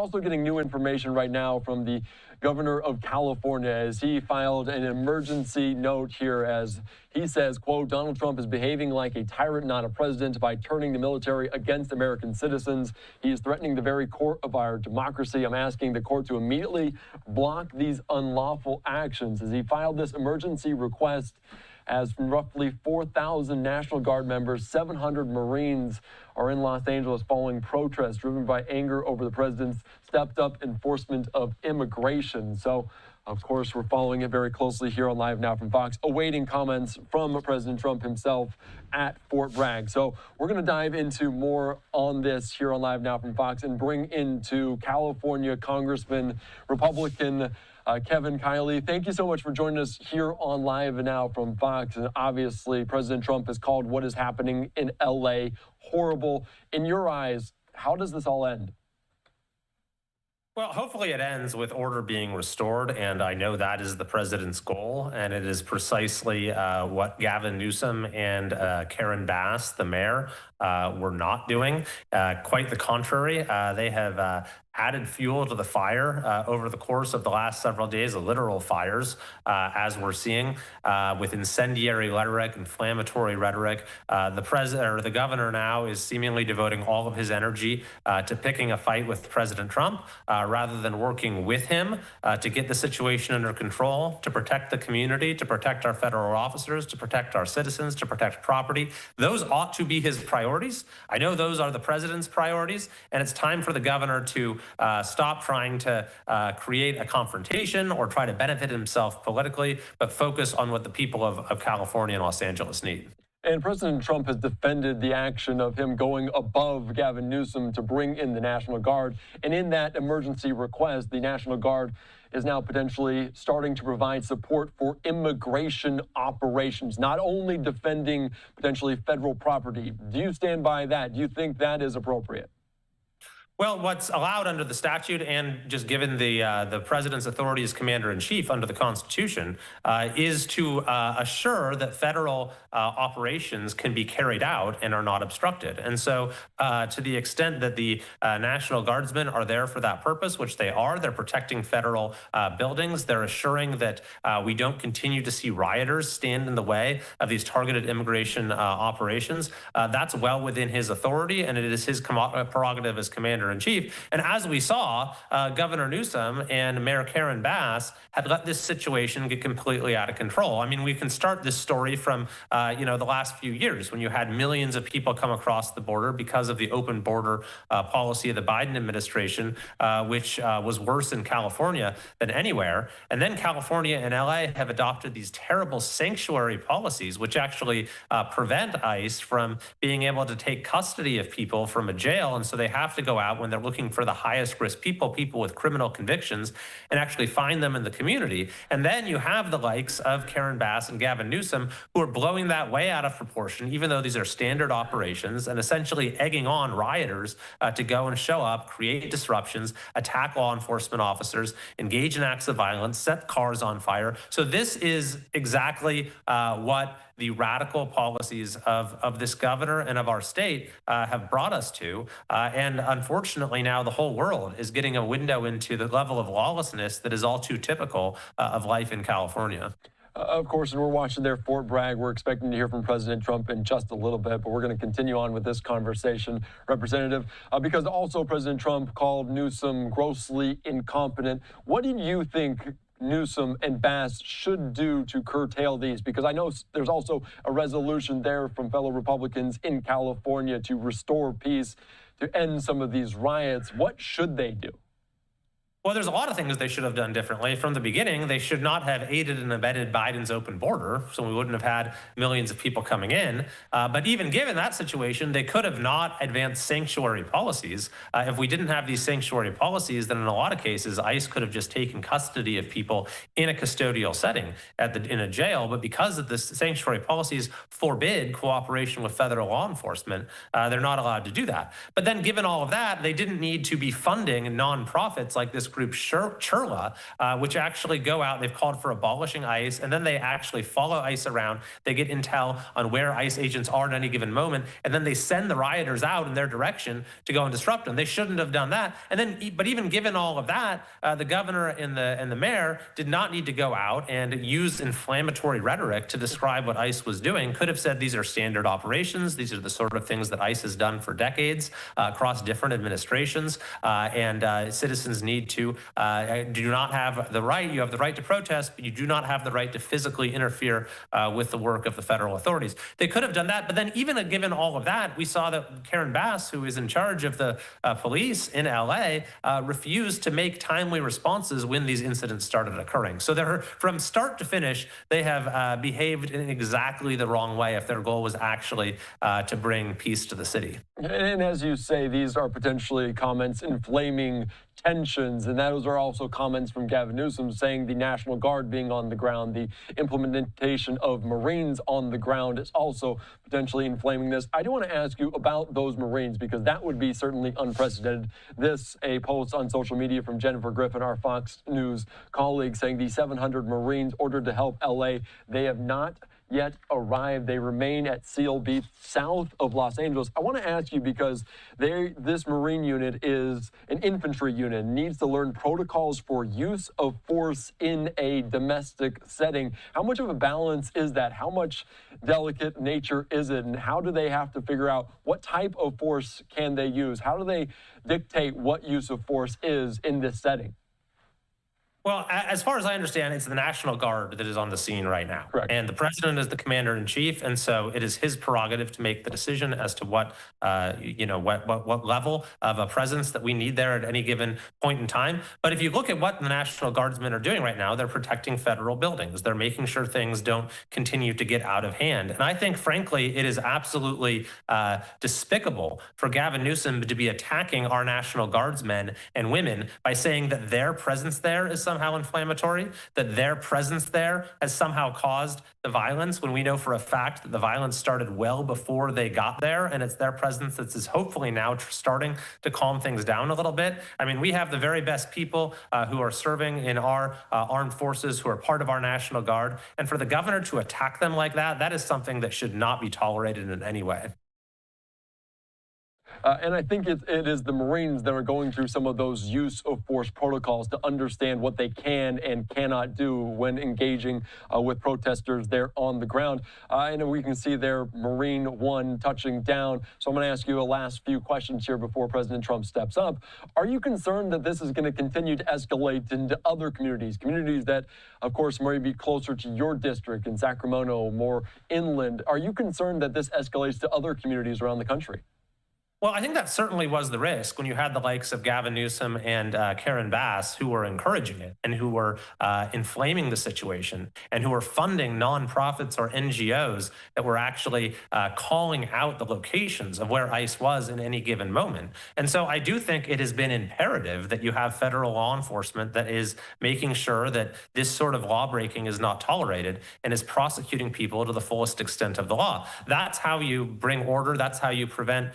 also getting new information right now from the governor of California as he filed an emergency note here as he says, quote, Donald Trump is behaving like a tyrant, not a president, by turning the military against American citizens. He is threatening the very core of our democracy. I'm asking the court to immediately block these unlawful actions. As he filed this emergency request, as from roughly 4,000 National Guard members, 700 Marines are in Los Angeles following protests driven by anger over the president's stepped-up enforcement of immigration. So, of course, we're following it very closely here on Live Now from Fox, awaiting comments from President Trump himself at Fort Bragg. So we're going to dive into more on this here on Live Now from Fox and bring into California Congressman, Republican Kevin Kiley. Thank you so much for joining us here on Live Now from Fox. And obviously, President Trump has called what is happening in LA horrible. In your eyes, how does this all end? Well, hopefully it ends with order being restored, and I know that is the president's goal, and it is precisely what Gavin Newsom and Karen Bass, the mayor, were not doing. Quite the contrary. They have added fuel to the fire over the course of the last several days, literal fires, as we're seeing, with incendiary rhetoric, inflammatory rhetoric. The governor now is seemingly devoting all of his energy to picking a fight with President Trump, rather than working with him to get the situation under control, to protect the community, to protect our federal officers, to protect our citizens, to protect property. Those ought to be his priorities. I know those are the president's priorities, and it's time for the governor to stop trying to create a confrontation or try to benefit himself politically, but focus on what the people of California and Los Angeles need. And President Trump has defended the action of him going above Gavin Newsom to bring in the National Guard. And in that emergency request, the National Guard is now potentially starting to provide support for immigration operations, not only defending potentially federal property. Do you stand by that? Do you think that is appropriate? Well, what's allowed under the statute and just given the president's authority as commander-in-chief under the Constitution is to assure that federal operations can be carried out and are not obstructed. And so to the extent that the National Guardsmen are there for that purpose, which they are, they're protecting federal buildings. They're assuring that we don't continue to see rioters stand in the way of these targeted immigration operations. That's well within his authority, and it is his prerogative as commander-in-chief. And as we saw, Governor Newsom and Mayor Karen Bass had let this situation get completely out of control. I mean, we can start this story from, the last few years when you had millions of people come across the border because of the open border policy of the Biden administration, which was worse in California than anywhere. And then California and LA have adopted these terrible sanctuary policies, which actually prevent ICE from being able to take custody of people from a jail. And so they have to go out when they're looking for the highest risk people with criminal convictions, and actually find them in the community. And then you have the likes of Karen Bass and Gavin Newsom who are blowing that way out of proportion, even though these are standard operations, and essentially egging on rioters to go and show up, create disruptions, attack law enforcement officers, engage in acts of violence, set cars on fire. So this is exactly what the radical policies of this governor and of our state have brought us to. And unfortunately, now the whole world is getting a window into the level of lawlessness that is all too typical of life in California. Of course, and we're watching there Fort Bragg. We're expecting to hear from President Trump in just a little bit, but we're going to continue on with this conversation, Representative, because also President Trump called Newsom grossly incompetent. What do you think Newsom and Bass should do to curtail these? Because I know there's also a resolution there from fellow Republicans in California to restore peace, to end some of these riots. What should they do? Well, there's a lot of things they should have done differently. From the beginning, they should not have aided and abetted Biden's open border, so we wouldn't have had millions of people coming in. But even given that situation, they could have not advanced sanctuary policies. If we didn't have these sanctuary policies, then in a lot of cases, ICE could have just taken custody of people in a custodial setting in a jail. But because of the sanctuary policies forbid cooperation with federal law enforcement, they're not allowed to do that. But then given all of that, they didn't need to be funding nonprofits like this group Churla, which actually go out. They've called for abolishing ICE, and then they actually follow ICE around. They get intel on where ICE agents are at any given moment, and then they send the rioters out in their direction to go and disrupt them. They shouldn't have done that. And then, but even given all of that, the governor and the mayor did not need to go out and use inflammatory rhetoric to describe what ICE was doing. Could have said these are standard operations. These are the sort of things that ICE has done for decades across different administrations, and citizens need to do not have the right. You have the right to protest, but you do not have the right to physically interfere with the work of the federal authorities. They could have done that, but then even given all of that, we saw that Karen Bass, who is in charge of the police in LA, refused to make timely responses when these incidents started occurring. So they're, from start to finish, they have behaved in exactly the wrong way if their goal was actually to bring peace to the city. And as you say, these are potentially comments inflaming tensions, and those are also comments from Gavin Newsom saying the National Guard being on the ground, the implementation of Marines on the ground is also potentially inflaming this. I do want to ask you about those Marines, because that would be certainly unprecedented. A post on social media from Jennifer Griffin, our Fox News colleague, saying the 700 Marines ordered to help LA, they have not yet arrived. They remain at Seal Beach, south of Los Angeles. I want to ask you, because this Marine unit is an infantry unit, needs to learn protocols for use of force in a domestic setting. How much of a balance is that? How much delicate nature is it? And how do they have to figure out what type of force can they use? How do they dictate what use of force is in this setting? Well, as far as I understand, it's the National Guard that is on the scene right now. Correct. And the president is the commander in chief. And so it is his prerogative to make the decision as to what level of a presence that we need there at any given point in time. But if you look at what the National Guardsmen are doing right now, they're protecting federal buildings. They're making sure things don't continue to get out of hand. And I think, frankly, it is absolutely despicable for Gavin Newsom to be attacking our National Guardsmen and women by saying that their presence there is somehow inflammatory, that their presence there has somehow caused the violence, when we know for a fact that the violence started well before they got there, and it's their presence that is hopefully now starting to calm things down a little bit. I mean, we have the very best people who are serving in our armed forces, who are part of our National Guard, and for the governor to attack them like that, that is something that should not be tolerated in any way. And I think it is the Marines that are going through some of those use of force protocols to understand what they can and cannot do when engaging with protesters there on the ground. And we can see there Marine 1 touching down. So I'm going to ask you a last few questions here before President Trump steps up. Are you concerned that this is going to continue to escalate into other communities that, of course, may be closer to your district in Sacramento, more inland? Are you concerned that this escalates to other communities around the country? Well, I think that certainly was the risk when you had the likes of Gavin Newsom and Karen Bass, who were encouraging it and who were inflaming the situation and who were funding nonprofits or NGOs that were actually calling out the locations of where ICE was in any given moment. And so I do think it has been imperative that you have federal law enforcement that is making sure that this sort of law breaking is not tolerated and is prosecuting people to the fullest extent of the law. That's how you bring order. That's how you prevent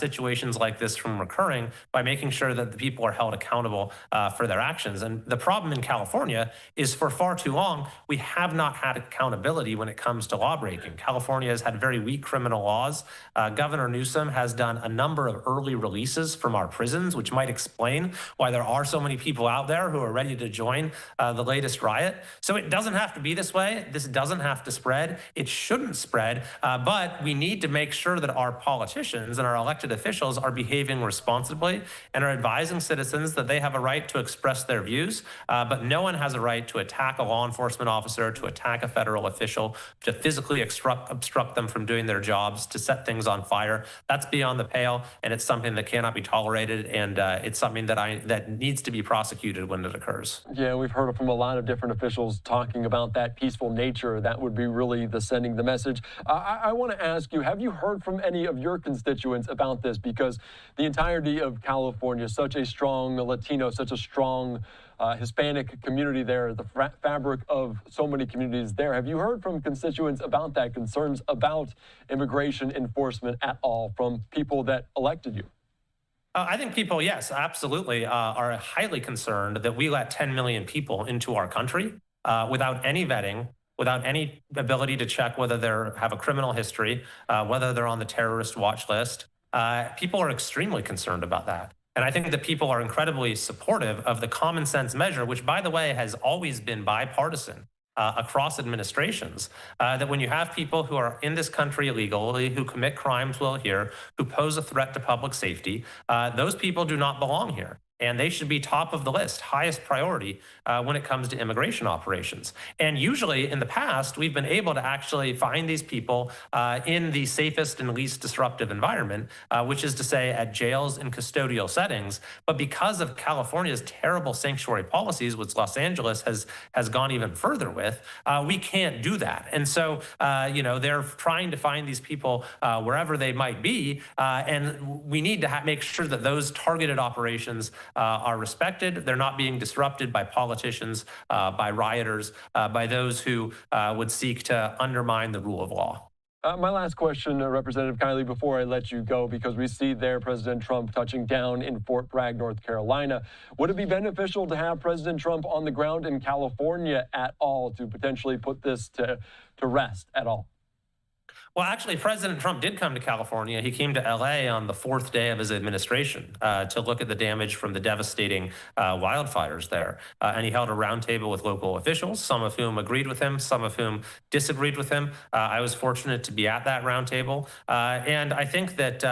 situations like this from recurring, by making sure that the people are held accountable for their actions. And the problem in California is, for far too long, we have not had accountability when it comes to law breaking. California has had very weak criminal laws. Governor Newsom has done a number of early releases from our prisons, which might explain why there are so many people out there who are ready to join the latest riot. So it doesn't have to be this way. This doesn't have to spread. It shouldn't spread, but we need to make sure that our politicians and our elected officials are behaving responsibly and are advising citizens that they have a right to express their views, but no one has a right to attack a law enforcement officer, to attack a federal official, to physically obstruct them from doing their jobs, to set things on fire. That's beyond the pale, and it's something that cannot be tolerated, and it's something that needs to be prosecuted when it occurs. Yeah, we've heard from a lot of different officials talking about that peaceful nature. That would be really sending the message. I want to ask you, have you heard from any of your constituents about this? Because the entirety of California, such a strong Latino, such a strong Hispanic community there, the fabric of so many communities there. Have you heard from constituents about that, concerns about immigration enforcement at all from people that elected you? I think people, yes, absolutely, are highly concerned that we let 10 million people into our country without any vetting, without any ability to check whether they have a criminal history, whether they're on the terrorist watch list. People are extremely concerned about that. And I think that people are incredibly supportive of the common sense measure, which, by the way, has always been bipartisan. Across administrations, that when you have people who are in this country illegally, who commit crimes while here, who pose a threat to public safety, those people do not belong here. And they should be top of the list, highest priority when it comes to immigration operations. And usually in the past, we've been able to actually find these people in the safest and least disruptive environment, which is to say at jails and custodial settings. But because of California's terrible sanctuary policies, which Los Angeles has gone even further with, we can't do that. And so, they're trying to find these people wherever they might be. And we need to make sure that those targeted operations are respected. They're not being disrupted by politicians, by rioters, by those who would seek to undermine the rule of law. My last question, Representative Kiley, before I let you go, because we see there President Trump touching down in Fort Bragg, North Carolina. Would it be beneficial to have President Trump on the ground in California at all to potentially put this to rest at all? Well, actually, President Trump did come to California. He came to LA on the 4th day of his administration to look at the damage from the devastating wildfires there. And he held a roundtable with local officials, some of whom agreed with him, some of whom disagreed with him. I was fortunate to be at that roundtable. And I think that,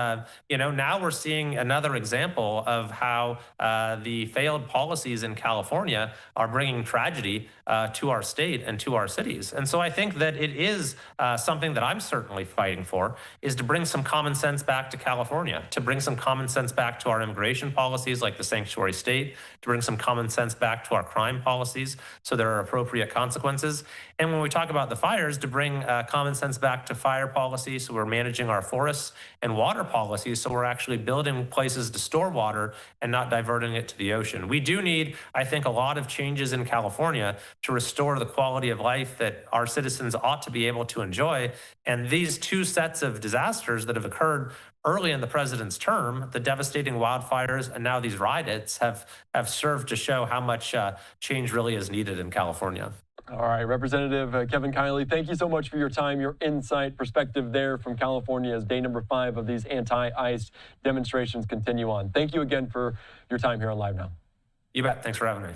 now we're seeing another example of how the failed policies in California are bringing tragedy to our state and to our cities. And so I think that it is something that I'm certainly fighting for, is to bring some common sense back to California, to bring some common sense back to our immigration policies like the sanctuary state, to bring some common sense back to our crime policies so there are appropriate consequences. And when we talk about the fires, to bring common sense back to fire policy so we're managing our forests, and water policies so we're actually building places to store water and not diverting it to the ocean. We do need, I think, a lot of changes in California to restore the quality of life that our citizens ought to be able to enjoy. And these two sets of disasters that have occurred early in the president's term, the devastating wildfires and now these riots, have served to show how much change really is needed in California. All right, Representative Kevin Kiley, thank you so much for your time, your insight, perspective there from California as day number 5 of these anti-ICE demonstrations continue on. Thank you again for your time here on Live Now. You bet. Thanks for having me.